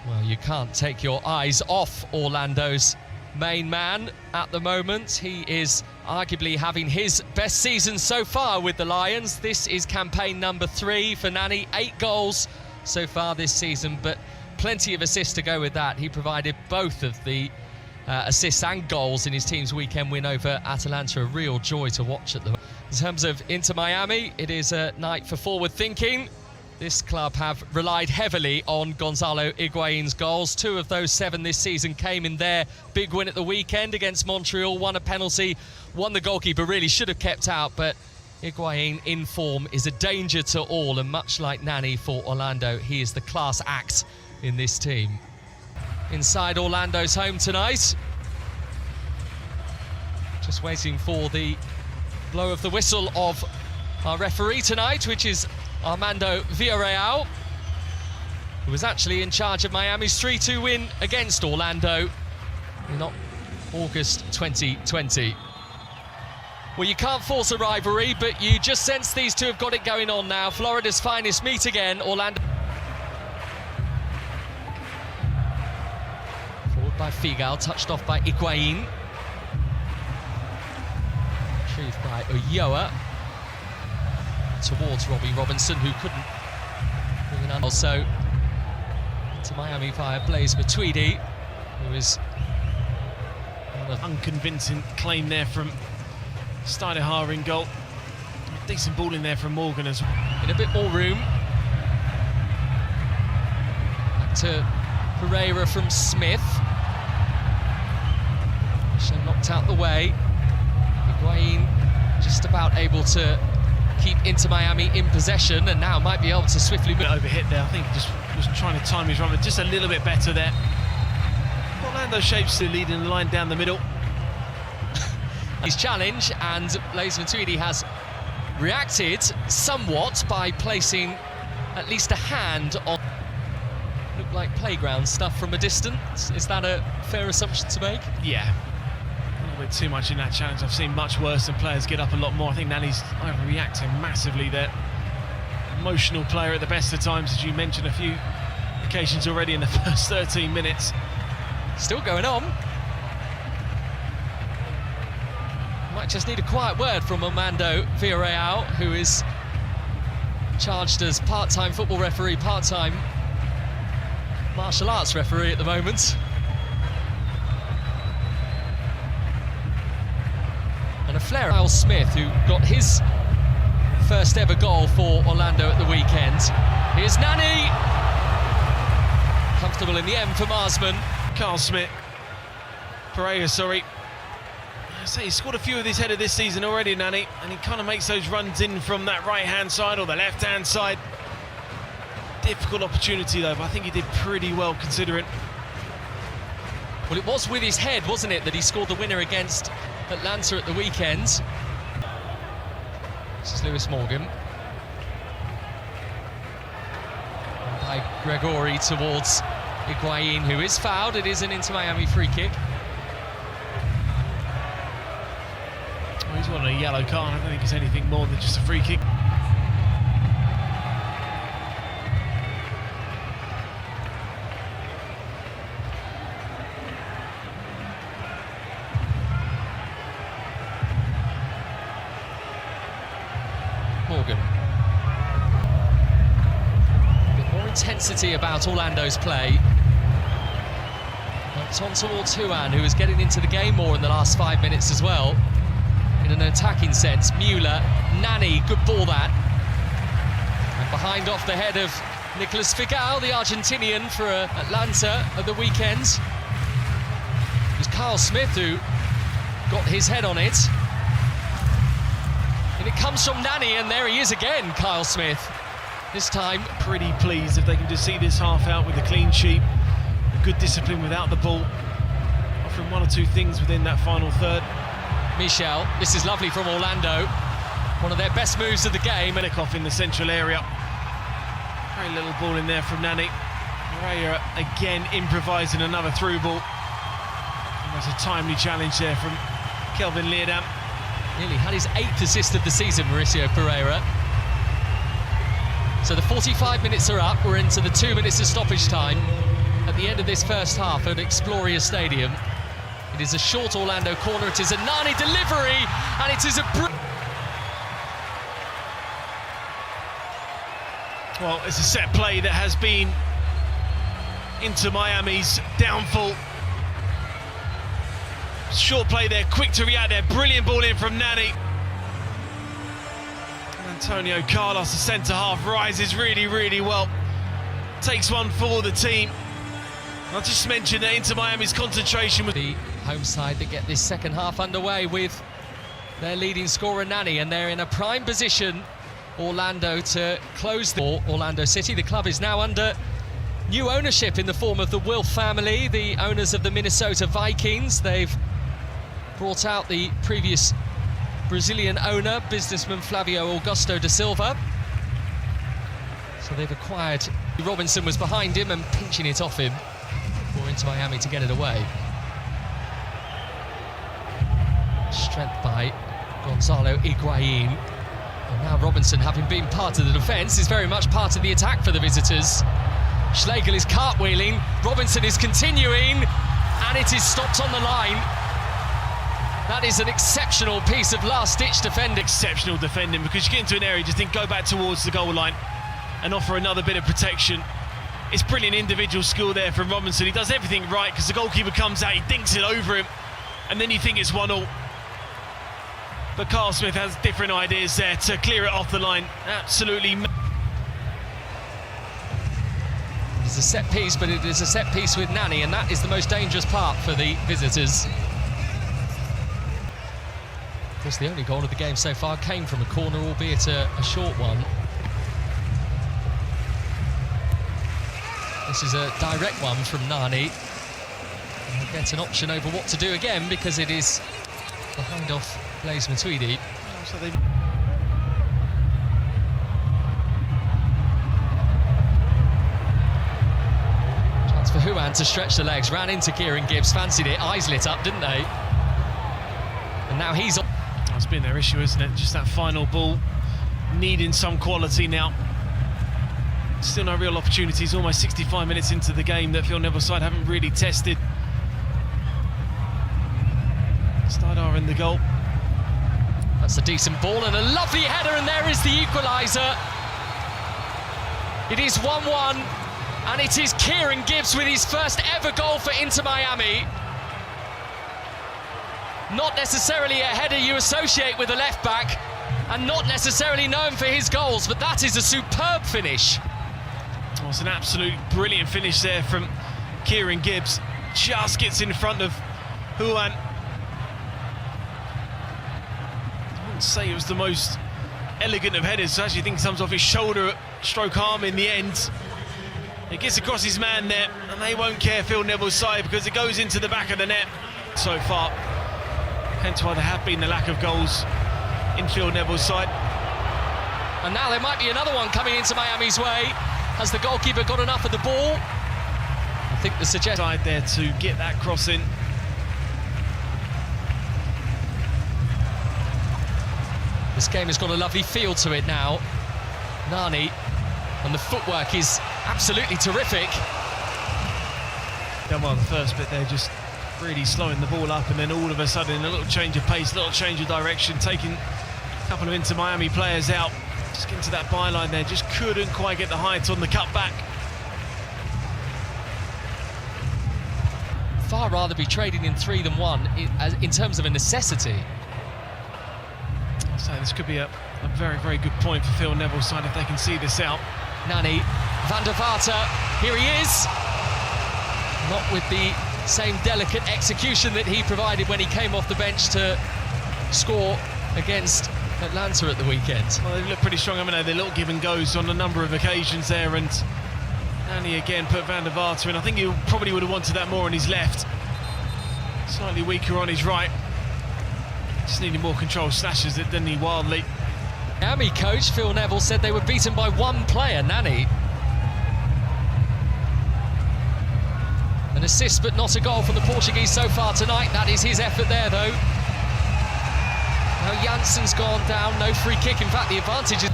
Well, you can't take your eyes off Orlando's main man at the moment. He is arguably having his best season so far with the Lions. This is campaign number 3 for Nani. 8 goals so far this season, but plenty of assists to go with that. He provided both of the assists and goals in his team's weekend win over Atalanta. A real joy to watch at the moment. In terms of Inter Miami, it is a night for forward thinking. This club have relied heavily on Gonzalo Higuain's goals. 2 of those 7 this season came in their big win at the weekend against Montreal. 1 a penalty, 1 the goalkeeper really should have kept out, but Higuain in form is a danger to all, and much like Nani for Orlando, he is the class act in this team. Inside Orlando's home tonight. Just waiting for the blow of the whistle of our referee tonight, which is Armando Villarreal, who was actually in charge of Miami's 3-2 win against Orlando in August 2020. Well, you can't force a rivalry, but you just sense these two have got it going on now. Florida's finest meet again, Orlando. Forward by Figal, touched off by Higuain. Retrieved by Ulloa. Towards Robbie Robinson, who couldn't bring it on. Also to Miami via Blaise Matuidi, who is an unconvincing claim there from Steinehaar in goal. Decent ball in there from Morgan as well. In a bit more room. Back to Pereira from Smith. So knocked out the way. Higuain just about able to keep Inter Miami in possession, and now might be able to swiftly move. Overhit there, I think he just was trying to time his run just a little bit better there. Orlando shapes the lead in the line down the middle. His challenge, and Blaise Matuidi has reacted somewhat by placing at least a hand on. Looked like playground stuff from a distance. Is that a fair assumption to make? Yeah. A bit too much in that challenge. I've seen much worse, and players get up a lot more. I think Nani's overreacting massively there. Emotional player at the best of times, as you mentioned a few occasions already in the first 13 minutes. Still going on. Might just need a quiet word from Armando Villarreal, who is charged as part-time football referee, part-time martial arts referee at the moment. And a flare. Carlos Smith, who got his first ever goal for Orlando at the weekend. Here's Nani. Comfortable in the end for Marsman. Carl Smith. Pereira, sorry. I say he scored a few of his header this season already, Nani, and he kind of makes those runs in from that right-hand side or the left-hand side. Difficult opportunity though, but I think he did pretty well considering. Well, it was with his head, wasn't it, that he scored the winner against Atlanta at the weekend. This is Lewis Morgan. And by Gregori towards Higuain, who is fouled. It is an Inter Miami free kick. Well, he's won a yellow card. I don't think it's anything more than just a free kick. Morgan. A bit more intensity about Orlando's play. It's on towards Higuain, who is getting into the game more in the last 5 minutes as well, in an attacking sense. Müller, Nani, good ball that. And behind off the head of Nicolas Figal, the Argentinian for Atlanta at the weekend. It was Carl Smith who got his head on it. And it comes from Nani, and there he is again, Kyle Smith. This time, pretty pleased if they can just see this half out with a clean sheet. A good discipline without the ball. Offering 1 or 2 things within that final third. Michel, this is lovely from Orlando. One of their best moves of the game. And off in the central area. Very little ball in there from Nani. Pereira again improvising another through ball. And there's a timely challenge there from Kelvin Leerdam. Nearly had his 8th assist of the season, Mauricio Pereira. So the 45 minutes are up. We're into the 2 minutes of stoppage time at at the end of this first half at Exploria Stadium. It is a short Orlando corner, it is a Nani delivery, and it is a... Well, it's a set play that has been Inter Miami's downfall. Short play there, quick to react there, brilliant ball in from Nani. Antonio Carlos, the centre-half, rises really, really well. Takes one for the team. I'll just mention that Inter Miami's concentration with the home side that get this second half underway with their leading scorer Nani, and they're in a prime position, Orlando, to close the Orlando City. The club is now under new ownership in the form of the Wilf family, the owners of the Minnesota Vikings. They've brought out the previous Brazilian owner, businessman Flavio Augusto da Silva. So they've acquired... Robinson was behind him and pinching it off him for Inter Miami to get it away. Strength by Gonzalo Higuain. And now Robinson, having been part of the defence, is very much part of the attack for the visitors. Schlegel is cartwheeling, Robinson is continuing, and it is stopped on the line. That is an exceptional piece of last-ditch defending. Exceptional defending, because you get into an area, you just think, go back towards the goal line and offer another bit of protection. It's brilliant individual skill there from Robinson. He does everything right, because the goalkeeper comes out, he dinks it over him, and then you think it's 1-0. But Carl Smith has different ideas there to clear it off the line. Absolutely. It's a set piece, but it is a set piece with Nani, and that is the most dangerous part for the visitors. Of course, the only goal of the game so far came from a corner, albeit a short one. This is a direct one from Nani. And he'll get an option over what to do again, because it is behind off Blaise Matuidi. So they... Chance for Higuain to stretch the legs, ran into Kieran Gibbs, fancied it, eyes lit up, didn't they? And now he's on. That's been their issue, isn't it? Just that final ball needing some quality now. Still no real opportunities, almost 65 minutes into the game that Phil Neville's side haven't really tested. Stardar in the goal. That's a decent ball and a lovely header, and there is the equaliser. It is 1-1, and it is Kieran Gibbs with his first ever goal for Inter Miami. Not necessarily a header you associate with a left-back, and not necessarily known for his goals, but that is a superb finish. Oh, it's an absolute brilliant finish there from Kieran Gibbs. Just gets in front of Higuain. I wouldn't say it was the most elegant of headers. I actually think it comes off his shoulder, stroke arm in the end. It gets across his man there, and they won't care, Phil Neville's side, because it goes into the back of the net so far. Hence why there have been the lack of goals in Phil Neville's side. And now there might be another one coming into Miami's way. Has the goalkeeper got enough of the ball? I think the suggestion side there to get that cross in. This game has got a lovely feel to it now. Nani, and the footwork is absolutely terrific. Done well the first bit there, just really slowing the ball up, and then all of a sudden a little change of pace, a little change of direction, taking a couple of Inter Miami players out. Just into that byline there, just couldn't quite get the height on the cutback. Far rather be trading in 3 than 1 in terms of a necessity. So this could be a very, very good point for Phil Neville's side if they can see this out. Nani, Van der Vaart, here he is. Not with the same delicate execution that he provided when he came off the bench to score against Atlanta at the weekend. Well, they look pretty strong, haven't they? They little give and goes on a number of occasions there, and Nani again put Van der Vaart in. I think he probably would have wanted that more on his left. Slightly weaker on his right. Just needing more control, slashes it, didn't he, wildly. Miami coach Phil Neville said they were beaten by 1 player, Nani. An assist but not a goal from the Portuguese so far tonight. That is his effort there, though. Now Janssen's gone down, no free kick. In fact, the advantage is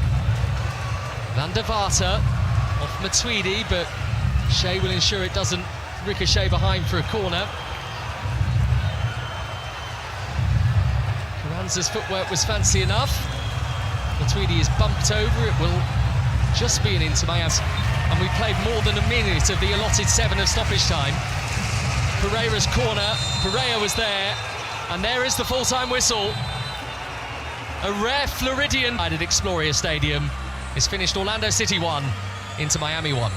Van der Vaart off Matuidi, but Shea will ensure it doesn't ricochet behind for a corner. Carranza's footwork was fancy enough. Matuidi is bumped over, it will just be an into Mayas. And we played more than a minute of the allotted 7 of stoppage time. Pereira's corner, Pereira was there, and there is the full-time whistle. A rare Floridian at Exploria Stadium. It's finished Orlando City 1, Inter Miami 1.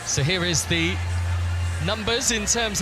So here is the numbers in terms of